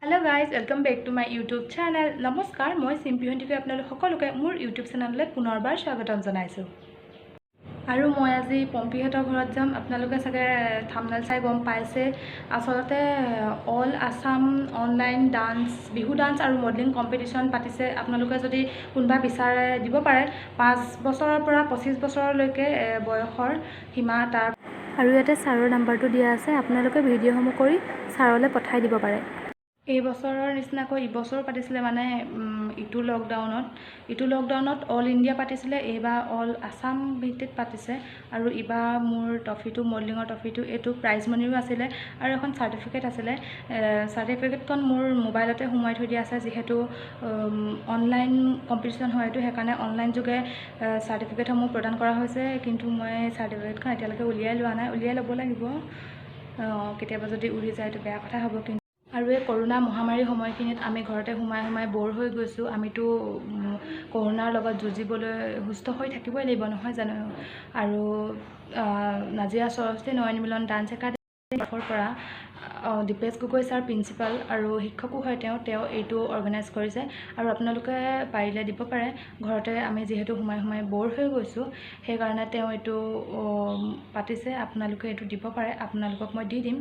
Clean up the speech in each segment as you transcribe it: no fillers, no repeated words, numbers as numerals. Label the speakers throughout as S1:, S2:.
S1: Hello guys welcome back to my YouTube channel. नमस्कार, मैं सिम्पी हंतिके आपनालोक सकलोके मोर YouTube चैनलले पुनर्बार स्वागतम जनाइছোঁ। আৰু মই আজি পম্পীহঁতৰ ঘৰত যাম। আপোনালোকে চাগে থাম্বনেল চাই গম পাইছে। আচলতে all Assam online dance Bihu dance আৰু মডেলিং কম্পিটিশ্যন পাতিছে। আপোনালোকে যদি কোনোবা বিচাৰে দিব পাৰে। 5 বছৰৰ পৰা 25 বছৰলৈকে বয়সৰ সীমা তাৰ আৰু ইয়াতে ছাৰৰ নাম্বাৰটো দিয়া আছে। আপোনালোকে ভিডিঅ'সমূহ কৰি ছাৰলৈ পঠাই দিব পাৰে। এই বছৰৰ নিচিনাকৈ ইবছৰ পাতিছিলে মানে ইটো লকডাউনত অল ইণ্ডিয়া পাতিছিলে। এইবাৰ অল আসাম ভিত্তিত পাতিছে আৰু এইবাৰ মোৰ ট্ৰফিটো মডেলিঙৰ ট্ৰফিটো এইটো প্ৰাইজ মানিও আছিলে আৰু এখন চাৰ্টিফিকেট আছিলে। চাৰ্টিফিকেটখন মোৰ মোবাইলতে সোমাই থৈ দিয়া আছে। যিহেতু অনলাইন কম্পিটিশ্যন হয় এইটো, সেইকাৰণে অনলাইন যোগে চাৰ্টিফিকেটসমূহ প্ৰদান কৰা হৈছে। কিন্তু মই চাৰ্টিফিকেটখন এতিয়ালৈকে উলিয়াই লোৱা নাই, উলিয়াই ল'ব লাগিব। কেতিয়াবা যদি উৰি যায় এইটো বেয়া কথা হ'ব। কিন্তু আৰু এই কৰোনা মহামাৰীৰ সময়খিনিত আমি ঘৰতে সোমাই বৰ হৈ গৈছোঁ। আমিতো কৰোনাৰ লগত যুঁজিবলৈ সুস্থ হৈ থাকিবই লাগিব, নহয় জানো? আৰু নাজিৰা সৰস্বতী নয়ন মিলন ডান্স একাডেমীৰ পৰা দীপেশ গগৈ ছাৰ প্ৰিন্সিপাল আৰু শিক্ষকো হয়। তেওঁ এইটো অৰ্গেনাইজ কৰিছে আৰু আপোনালোকে পাৰিলে দিব পাৰে। ঘৰতে আমি যিহেতু সোমাই বৰ হৈ গৈছোঁ, সেইকাৰণে তেওঁ এইটো পাতিছে। আপোনালোকে এইটো দিব পাৰে, আপোনালোকক মই দি দিম।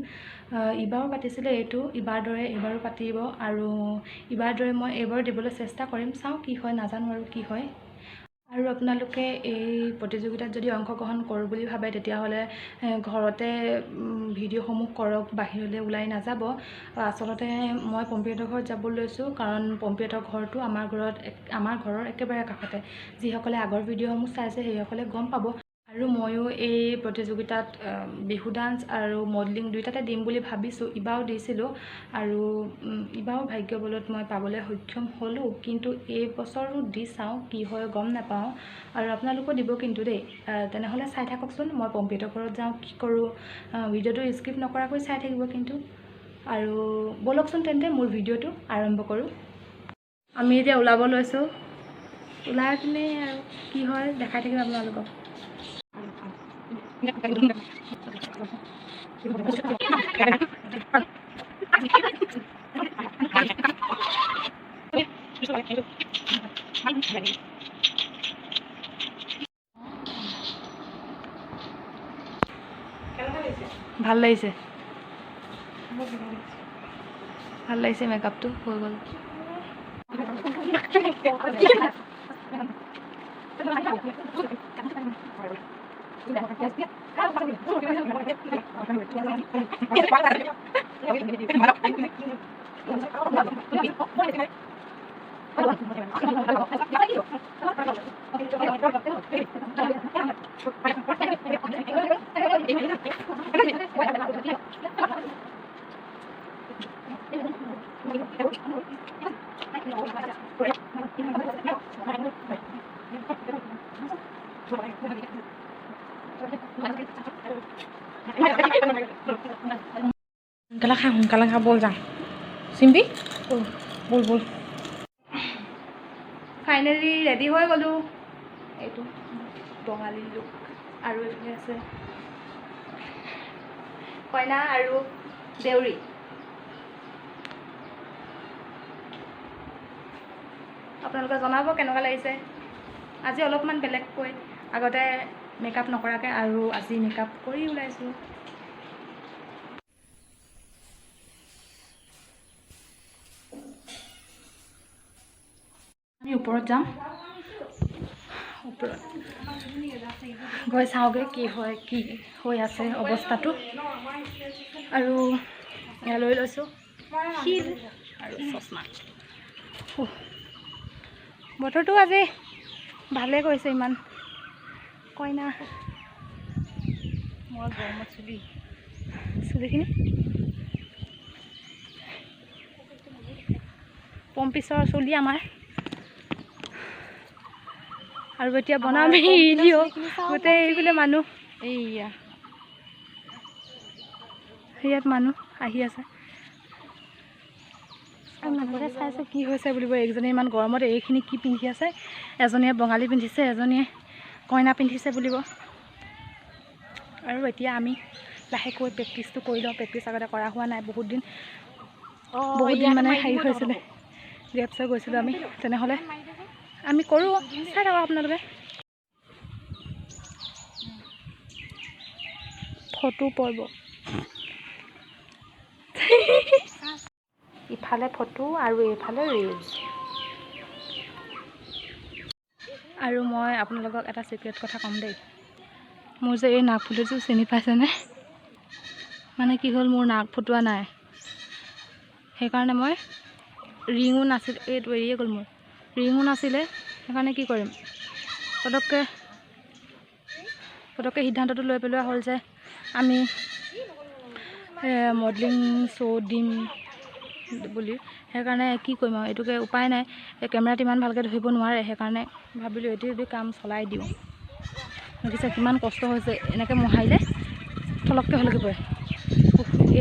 S1: ইবাৰো পাতিছিলে এইটো, ইবাৰ দৰে এইবাৰো পাতিব আৰু ইবাৰ দৰে মই এইবাৰো দিবলৈ চেষ্টা কৰিম। চাওঁ কি হয়, নাজানো আৰু কি হয়। আৰু আপোনালোকে এই প্ৰতিযোগিতাত যদি অংশগ্ৰহণ কৰোঁ বুলি ভাবে তেতিয়াহ'লে ঘৰতে ভিডিঅ'সমূহ কৰক, বাহিৰলৈ ওলাই নাযাব। আচলতে মই পম্পীহঁতৰ ঘৰত যাব লৈছোঁ কাৰণ পম্পীহঁতৰ ঘৰটো আমাৰ ঘৰৰ একেবাৰে কাষতে। যিসকলে আগৰ ভিডিঅ'সমূহ চাইছে সেইসকলে গম পাব। আৰু ময়ো এই প্ৰতিযোগিতাত বিহু ডান্স আৰু মডেলিং দুয়োটাতে দিম বুলি ভাবিছোঁ। ইবাৰো দিছিলোঁ আৰু ইবাৰো ভাগ্য বলত মই পাবলৈ সক্ষম হ'লোঁ। কিন্তু এই বছৰো দি চাওঁ, কি হয় গম নাপাওঁ। আৰু আপোনালোকো দিব কিন্তু দেই। তেনেহ'লে চাই থাককচোন, মই পম্পীহঁতৰ ঘৰত যাওঁ, কি কৰোঁ। ভিডিঅ'টো স্কিপ নকৰাকৈ চাই থাকিব কিন্তু। আৰু ব'লকচোন তেন্তে মোৰ ভিডিঅ'টো আৰম্ভ কৰোঁ। আমি এতিয়া ওলাব লৈছোঁ। ওলাই কিনে আৰু কি হয় দেখাই থাকিম আপোনালোকক। ভাল লাগিছে, ভাল লাগিছে। মেকআপটো হৈ গ'ল।
S2: সোনকালে খা বল যাওঁ। চিম্পি বল
S1: ফাইনেলি ৰেডি হৈ গ'লোঁ। এইটো বঙালী লুক আৰু এইফালে আছে কইনা আৰু দেউৰী। আপোনালোকে জনাব কেনেকুৱা লাগিছে। আজি অলপমান বেলেগকৈ, আগতে মেকআপ নকৰাকৈ আৰু আজি মেকআপ কৰি ওলাইছোঁ। আমি ওপৰত যাম, ওপৰত গৈ চাওঁগৈ কি হয়, কি হৈ আছে অৱস্থাটো। আৰু ইয়ালৈ লৈছোঁ শিল আৰু চশমা। বতৰটো আজি ভালে কৰিছে। ইমান কইনা মই গৰমত চুলিখিনি পম্পিছৰ চুলি আমাৰ। আৰু এতিয়া বনাম ভিডিঅ'। গোটেই এইফালে মানুহ, ইয়াত মানুহ আহি আছে। মানুহকে চাইছে কি হৈছে বুলিব। একজনে ইমান গৰমত এইখিনি কি পিন্ধি আছে, এজনীয়ে বঙালী পিন্ধিছে, এজনীয়ে কইনা পিন্ধিছে বুলিব। আৰু এতিয়া আমি লাহেকৈ প্ৰেক্টিছটো কৰি লওঁ। প্ৰেক্টিছ আগতে কৰা হোৱা নাই বহুত দিন। বহুত দিন মানে হেৰি হৈছিলে ৰেপচাৰ গৈছিলোঁ আমি তেনেহ'লে আমি কৰোঁ চাই থাকক আপোনালোকে ফটো পৰ্ব ইফালে ফটো আৰু এইফালে ৰিলছ আৰু মই আপোনালোকক এটা চিক্ৰেট কথা ক'ম দেই মোৰ যে এই নাক ফুটোটো চিনি পাইছেনে মানে কি হ'ল মোৰ নাক ফুটোৱা নাই সেইকাৰণে মই ৰিঙো নাছিল এইটো এৰিয়ে গ'ল মোৰ ৰিঙো নাছিলে সেইকাৰণে কি কৰিম পটককৈ সিদ্ধান্তটো লৈ পেলোৱা হ'ল যে আমি মডেলিং শ্ব' দিম বুলি সেইকাৰণে কি কৰিম আৰু এইটোকে উপায় নাই কেমেৰাত ইমান ভালকৈ ধৰিব নোৱাৰে সেইকাৰণে ভাবিলোঁ এইটো যদি কাম চলাই দিওঁ দেখিছে কিমান কষ্ট হৈছে এনেকৈ মোহাৰিলে থলককৈ হ'লকৈ পৰে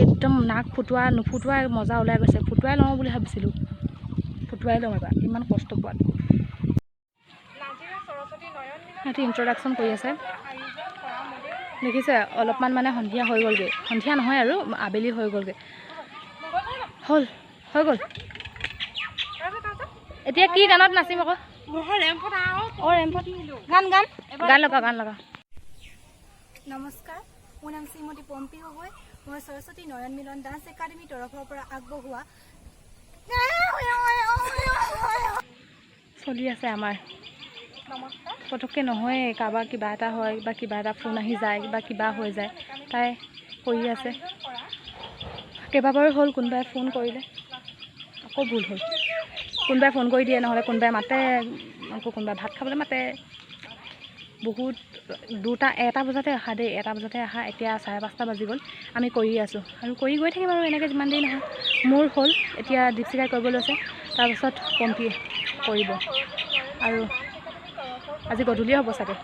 S1: একদম নাক ফুটোৱা নুফুটোৱা মজা ওলাই গৈছে ফুটুৱাই লওঁ বুলি ভাবিছিলোঁ ফুটুৱাই লওঁ এবাৰ ইমান কষ্ট পোৱাত সিহঁতি ইণ্ট্ৰডাকশ্যন কৰি আছে দেখিছে অলপমান মানে সন্ধিয়া হৈ গ'লগৈ সন্ধিয়া নহয় আৰু আবেলি হৈ গ'লগৈ হৈ গ'ল এতিয়া কি গানত নাচিম আকৌ গান লগা
S3: নমস্কাৰ মোৰ নাম শ্ৰীমতী পম্পী গগৈ মই সৰস্বতী নয়ন মিলন ডান্স একাডেমীৰ তৰফৰ পৰা আগবঢ়োৱা
S1: চলি আছে আমাৰ পটককৈ নহয়ে কাৰোবাৰ কিবা এটা হয় বা কিবা এটা ফোন আহি যায় বা কিবা হৈ যায় তাই কৰি আছে কেইবাবাৰো হ'ল কোনোবাই ফোন কৰিলে আকৌ ভুল হ'ল কোনোবাই ফোন কৰি দিয়ে নহ'লে কোনোবাই মাতে আকৌ কোনোবাই ভাত খাবলৈ মাতে বহুত এটা বজাতে অহা দেই 1টা বজাতে অহা এতিয়া 5:30 বাজি গ'ল আমি কৰি আছোঁ আৰু কৰি গৈ থাকিম আৰু এনেকৈ যিমান দেৰি নহয় মোৰ হ'ল এতিয়া দীপশিখাই কৰিব লৈছে তাৰপিছত পম্পীয়ে কৰিব আৰু আজি গধূলি হ'ব চাগে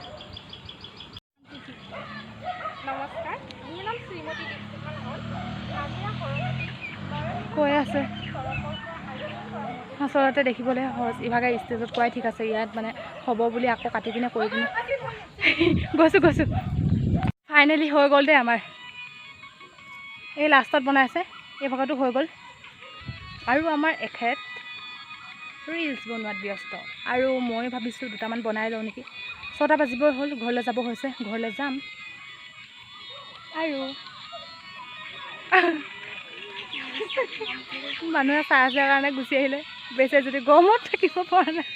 S3: নমস্কাৰ মোৰ নাম শ্ৰীমতী দীপশিখা হ'ল
S1: কৈ আছে আচলতে দেখিবলৈ সহজ ইভাগে ষ্টেজত কোৱাই ঠিক আছে ইয়াত মানে হ'ব বুলি আকৌ কাটি পিনে কৰি পিনে গৈছোঁ ফাইনেলি হৈ গ'ল দেই আমাৰ এই লাষ্টত বনাই আছে এই ভাগটো হৈ গ'ল আৰু আমাৰ এখেত ৰিলছ বনোৱাত ব্যস্ত আৰু মই ভাবিছোঁ 2টামান বনাই লওঁ নেকি 6টা বাজিবই হ'ল ঘৰলৈ যাব হৈছে ঘৰলৈ যাম আৰু মানুহে চাই আছে কাৰণে গুচি আহিলে বেছি যদি গৰমত থাকিব পৰা নাই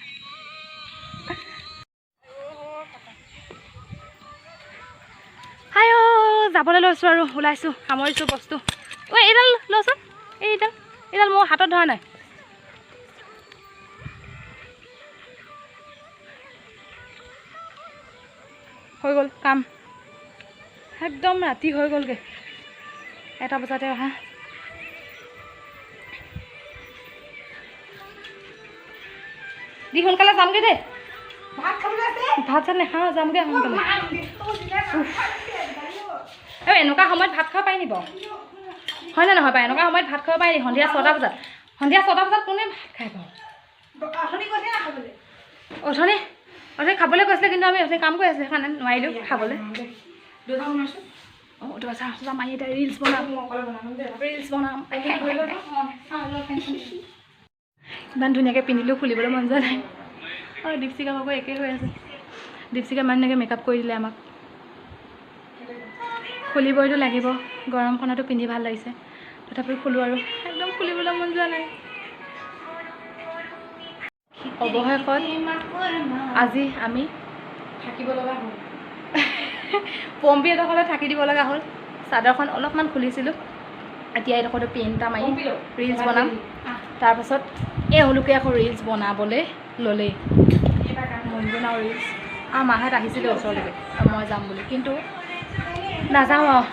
S1: যাবলৈ লৈছোঁ আৰু ওলাইছোঁ সামৰিছোঁ বস্তু এইডাল লচোন এইডাল মোৰ হাতত ধৰা নাই হৈ গ'ল কাম একদম ৰাতি হৈ গ'লগৈ 1টা বজাতে অহা দি সোনকালে যামগৈ দেই ভাত চাত নাখাওঁ যামগৈ সোনকালে এনেকুৱা সময়ত ভাত খাব পাৰি নি বাৰু হয় নে নহয় বাৰু এনেকুৱা সময়ত ভাত খাব পাৰি সন্ধিয়া 6টা বজাত কোনে ভাত খাই বাৰু অথনি খাবলৈ কৈছিলে কিন্তু আমি অথনি কাম কৰি আছোঁ সেইকাৰণে নোৱাৰিলোঁ খাবলৈ মাৰি এতিয়া ৰিলছ বনাম ইমান ধুনীয়াকৈ পিন্ধিলেও খুলিবলৈ মন যোৱা নাই আৰু দীপশিখা ভাগৰ একেই হৈ আছে দীপশিখা ইমান ধুনীয়াকৈ মেকআপ কৰি দিলে আমাক খুলিবইতো লাগিব গৰমখনতো পিন্ধি ভাল লাগিছে তথাপিও খোলোঁ আৰু একদম খুলিবলৈ মন যোৱা নাই অৱশেষত আজি আমি থাকিব লগা হ'ল পম্পী এডোখৰতে থাকি দিব লগা হ'ল চাদৰখন অলপমান খুলিছিলোঁ এতিয়া এডোখৰতে পেইন এটা মাৰি ৰিলছ বনাম তাৰপাছত এওঁলোকে আকৌ ৰিলছ বনাবলৈ ল'লেই মই বনাওঁ ৰিলছ মাহঁত আহিছিলে ওচৰলৈকে মই যাম বুলি কিন্তু নাযাওঁ আৰু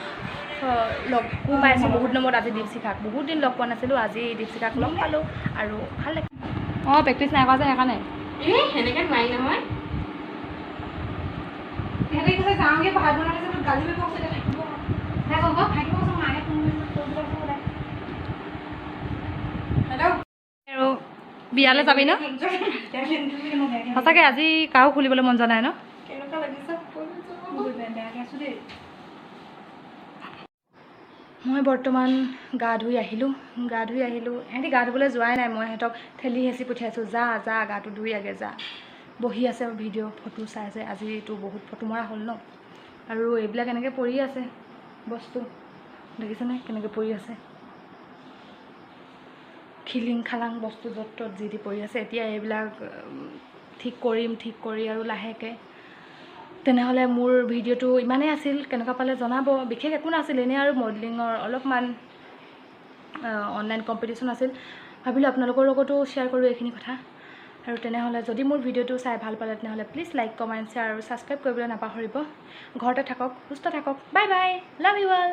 S1: লগো পাইছোঁ বহুত নম্বৰত আজি দীপশিখাক বহুত দিন লগ পোৱা নাছিলোঁ আজি দীপশিখাক লগ পালোঁ আৰু ভাল লাগে প্ৰেক্টিচ নাই কৰা যে সেইকাৰণে
S2: সেনেকৈ নোৱাৰি নহয়
S3: যাওঁগৈ ভাত বনালে গালি থাকিব মায়ে
S1: আৰু বিয়ালৈ যাবি ন সঁচাকৈ আজি কাৰো খুলিবলৈ মন যোৱা নাই ন মই বৰ্তমান গা ধুই আহিলোঁ সিহঁতি গা ধুবলৈ যোৱাই নাই মই সিহঁতক ঠেলি হেঁচি পঠিয়াইছোঁ যা যা গাটো ধুই আগে যা বহি আছে ভিডিঅ' ফটো চাইছে আজিতো বহুত ফটো মৰা হ'ল ন আৰু এইবিলাক এনেকৈ পৰি আছে বস্তু দেখিছেনে কেনেকৈ পৰি আছে খিলিং খালাং বস্তু য'ত ত'ত যি পৰি আছে এতিয়া এইবিলাক ঠিক কৰি আৰু লাহেকৈ তেনেহ'লে মোৰ ভিডিঅ'টো ইমানেই আছিল কেনেকুৱা পালে জনাব বিশেষ একো নাছিল এনেই আৰু মডেলিঙৰ অলপমান অনলাইন কম্পিটিশ্যন আছিল ভাবিলোঁ আপোনালোকৰ লগতো শ্বেয়াৰ কৰোঁ এইখিনি কথা আৰু তেনেহ'লে যদি মোৰ ভিডিঅ'টো চাই ভাল পালে তেনেহ'লে প্লিজ লাইক কমেণ্ট শ্বেয়াৰ আৰু ছাবস্ক্ৰাইব কৰিবলৈ নাপাহৰিব ঘৰতে থাকক সুস্থ থাকক bye bye love you all